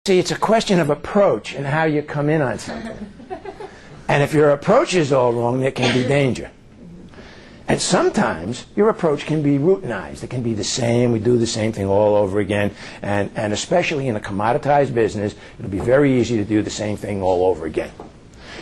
See, it's a question of approach and how you come in on something. And if your approach is all wrong, there can be danger. And sometimes your approach can be routinized. It can be the same. We do the same thing all over again. And especially in a commoditized business, it'll be very easy to do the same thing all over again.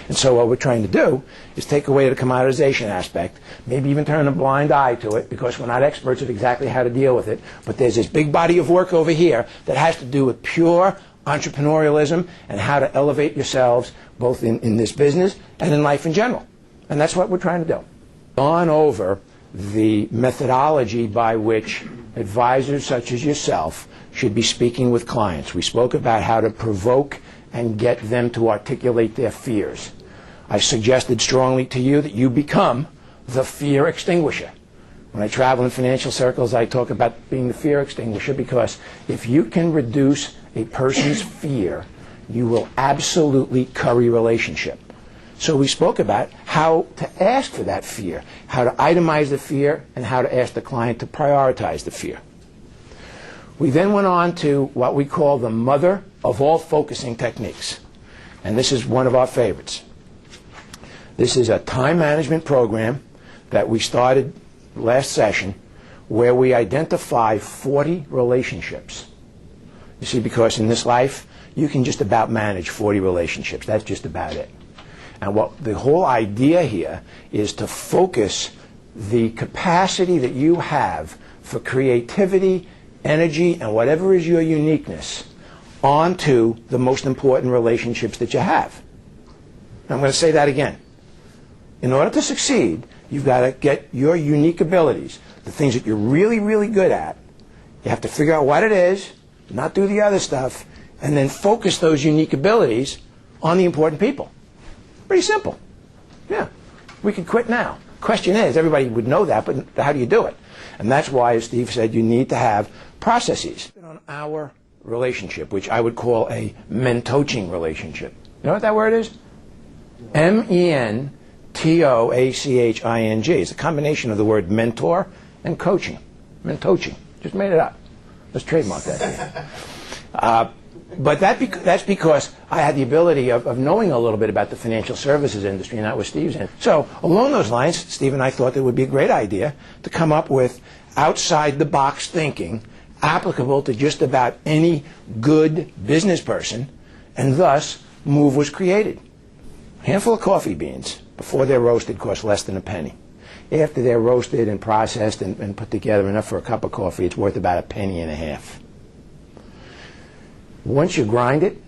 And so what we're trying to do is take away the commoditization aspect, maybe even turn a blind eye to it, because we're not experts at exactly how to deal with it. But there's this big body of work over here that has to do with pure entrepreneurialism and how to elevate yourselves both in this business and in life in general. And that's what we're trying to do. Gone over the methodology by which advisors such as yourself should be speaking with clients. We spoke about how to provoke and get them to articulate their fears. I suggested strongly to you that you become the fear extinguisher. When I travel in financial circles, I talk about being the fear extinguisher, because if you can reduce a person's fear, you will absolutely curry relationship. So we spoke about how to ask for that fear, how to itemize the fear, and how to ask the client to prioritize the fear. We then went on to what we call the mother of all focusing techniques. And this is one of our favorites. This is a time management program that we started last session, where we identify 40 relationships. You see, because in this life, you can just about manage 40 relationships. That's just about it. And what the whole idea here is to focus the capacity that you have for creativity, energy, and whatever is your uniqueness onto the most important relationships that you have. And I'm going to say that again. In order to succeed, you've got to get your unique abilities, the things that you're really, really good at. You have to figure out what it is, not do the other stuff, and then focus those unique abilities on the important people. Pretty simple. Yeah. We could quit now. Question is, everybody would know that, but how do you do it? And that's why, as Steve said, you need to have processes. On our relationship, which I would call a mentoaching relationship. You know what that word is? M-E-N-T-O-A-C-H-I-N-G. It's a combination of the word mentor and coaching. Mentoaching. Just made it up. Let's trademark that. But that's because I had the ability of knowing a little bit about the financial services industry, and that was Steve's in. So along those lines, Steve and I thought it would be a great idea to come up with outside-the-box thinking applicable to just about any good business person, and thus Move was created. A handful of coffee beans, before they're roasted, cost less than a penny. After they're roasted and processed and put together enough for a cup of coffee, it's worth about a penny and a half. Once you grind it,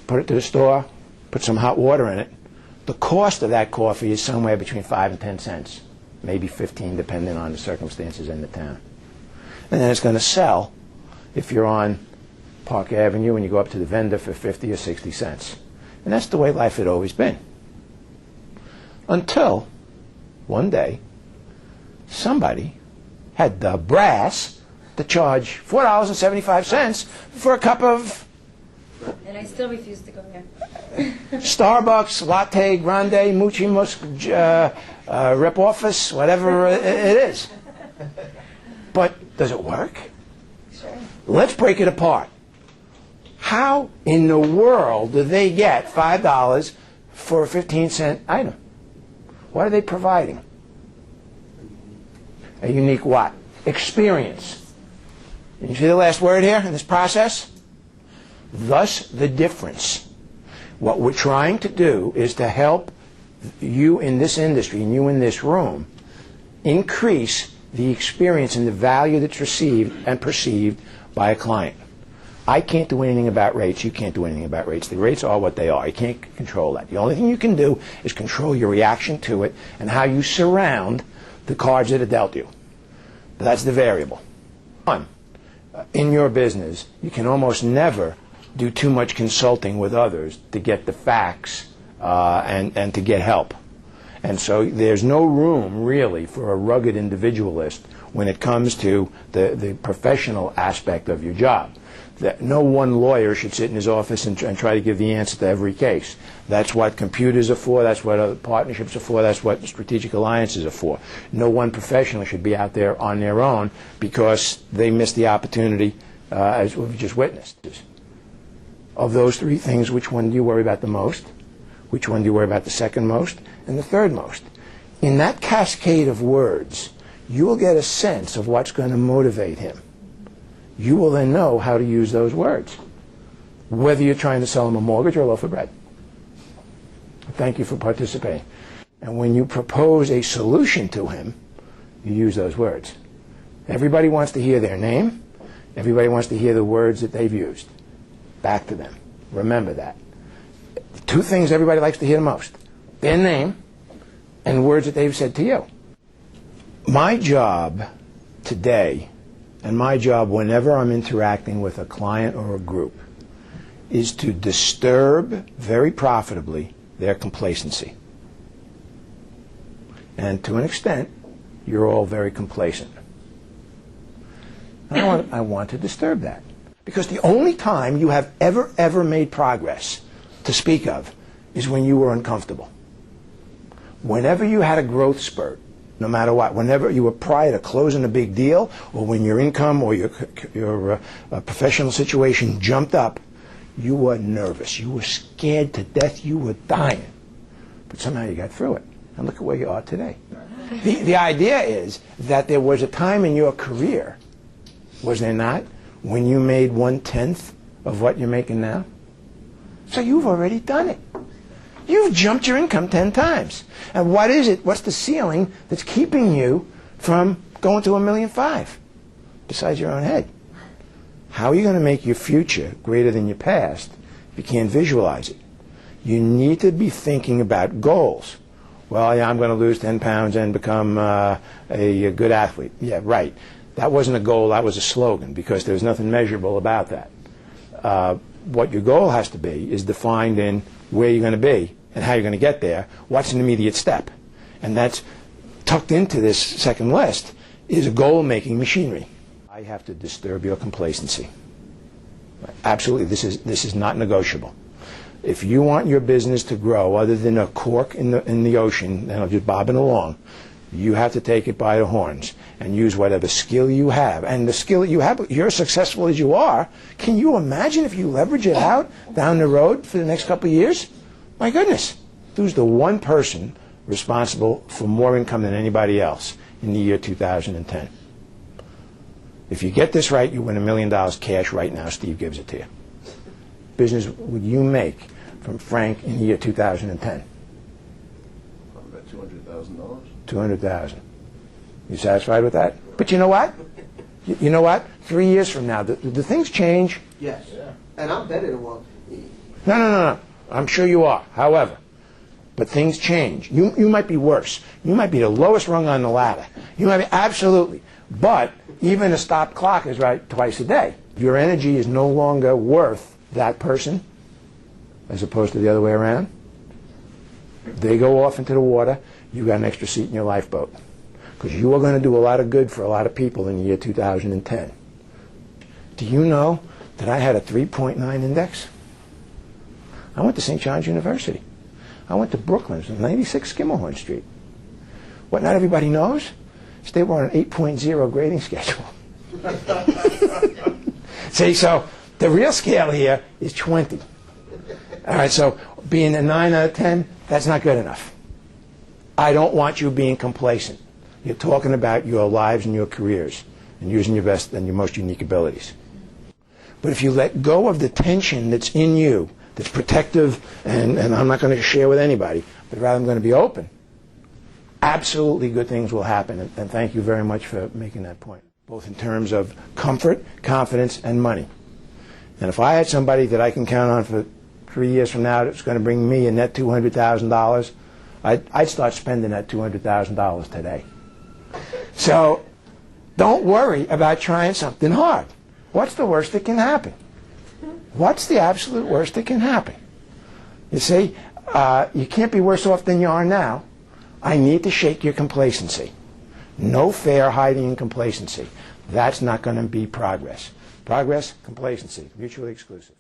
put it to the store, put some hot water in it, the cost of that coffee is somewhere between 5 and 10 cents, maybe 15 depending on the circumstances in the town. And then it's going to sell if you're on Park Avenue and you go up to the vendor for 50 or 60 cents. And that's the way life had always been. Until one day, somebody had the brass to charge $4.75 for a cup of... And I still refuse to go there. Starbucks, latte, grande, muchi musk, rip office, whatever it is. But does it work? Sure. Let's break it apart. How in the world do they get $5 for a 15-cent item? What are they providing? A unique what? Experience. You see the last word here in this process? Thus the difference. What we're trying to do is to help you in this industry and you in this room increase the experience and the value that's received and perceived by a client. I can't do anything about rates. You can't do anything about rates. The rates are what they are. You can't control that. The only thing you can do is control your reaction to it and how you surround the cards that are dealt you. That's the variable. One, in your business, you can almost never do too much consulting with others to get the facts and to get help. And so there's no room, really, for a rugged individualist when it comes to the professional aspect of your job. That no one lawyer should sit in his office and try to give the answer to every case. That's what computers are for, that's what other partnerships are for, that's what strategic alliances are for. No one professional should be out there on their own because they missed the opportunity, as we've just witnessed. Of those three things, which one do you worry about the most? Which one do you worry about the second most? And the third most? In that cascade of words, you will get a sense of what's going to motivate him. You will then know how to use those words, whether you're trying to sell him a mortgage or a loaf of bread. Thank you for participating. And when you propose a solution to him, you use those words. Everybody wants to hear their name. Everybody wants to hear the words that they've used. Back to them. Remember that. Two things everybody likes to hear the most: their name and words that they've said to you. My job today, and my job whenever I'm interacting with a client or a group, is to disturb very profitably their complacency. And to an extent, you're all very complacent. I want to disturb that. Because the only time you have ever made progress to speak of is when you were uncomfortable. Whenever you had a growth spurt, no matter what, whenever you were prior to closing a big deal, or when your income or your professional situation jumped up, you were nervous. You were scared to death. You were dying. But somehow you got through it. And look at where you are today. The idea is that there was a time in your career, was there not, when you made 1/10 of what you're making now? So you've already done it. You've jumped your income 10 times. And what is it? What's the ceiling that's keeping you from going to $1.5 million besides your own head? How are you going to make your future greater than your past if you can't visualize it? You need to be thinking about goals. Well, yeah, I'm going to lose 10 pounds and become a good athlete. Yeah, right. That wasn't a goal, that was a slogan, because there's nothing measurable about that. What your goal has to be is defined in where you're going to be and how you're going to get there. What's an immediate step? And that's tucked into this second list is a goal-making machinery. I have to disturb your complacency. Absolutely, this is not negotiable. If you want your business to grow other than a cork in the ocean that'll just bobbing along, you have to take it by the horns and use whatever skill you have. And the skill that you have, you're as successful as you are. Can you imagine if you leverage it out down the road for the next couple of years? My goodness. Who's the one person responsible for more income than anybody else in the year 2010? If you get this right, you win $1 million cash right now. Steve gives it to you. Business would you make from Frank in the year 2010? About $200,000. 200,000. You satisfied with that? But you know what? You know what? 3 years from now, do things change? Yes. Yeah. And I'm betting it won't. No. I'm sure you are. However, but things change. You might be worse. You might be the lowest rung on the ladder. You might be absolutely. But even a stopped clock is right twice a day. Your energy is no longer worth that person as opposed to the other way around. They go off into the water. You got an extra seat in your lifeboat. Because you are going to do a lot of good for a lot of people in the year 2010. Do you know that I had a 3.9 index? I went to St. John's University. I went to Brooklyn's on 96 Skimmerhorn Street. What not everybody knows is they were on an 8.0 grading schedule. See, so the real scale here is 20. All right, so being a 9 out of 10, that's not good enough. I don't want you being complacent. You're talking about your lives and your careers and using your best and your most unique abilities. But if you let go of the tension that's in you, that's protective, and I'm not going to share with anybody, but rather I'm going to be open, absolutely good things will happen. And thank you very much for making that point, both in terms of comfort, confidence, and money. And if I had somebody that I can count on for 3 years from now that's going to bring me a net $200,000, I'd start spending that $200,000 today. So don't worry about trying something hard. What's the worst that can happen? What's the absolute worst that can happen? You see, you can't be worse off than you are now. I need to shake your complacency. No fair hiding in complacency. That's not going to be progress. Progress, complacency, mutually exclusive.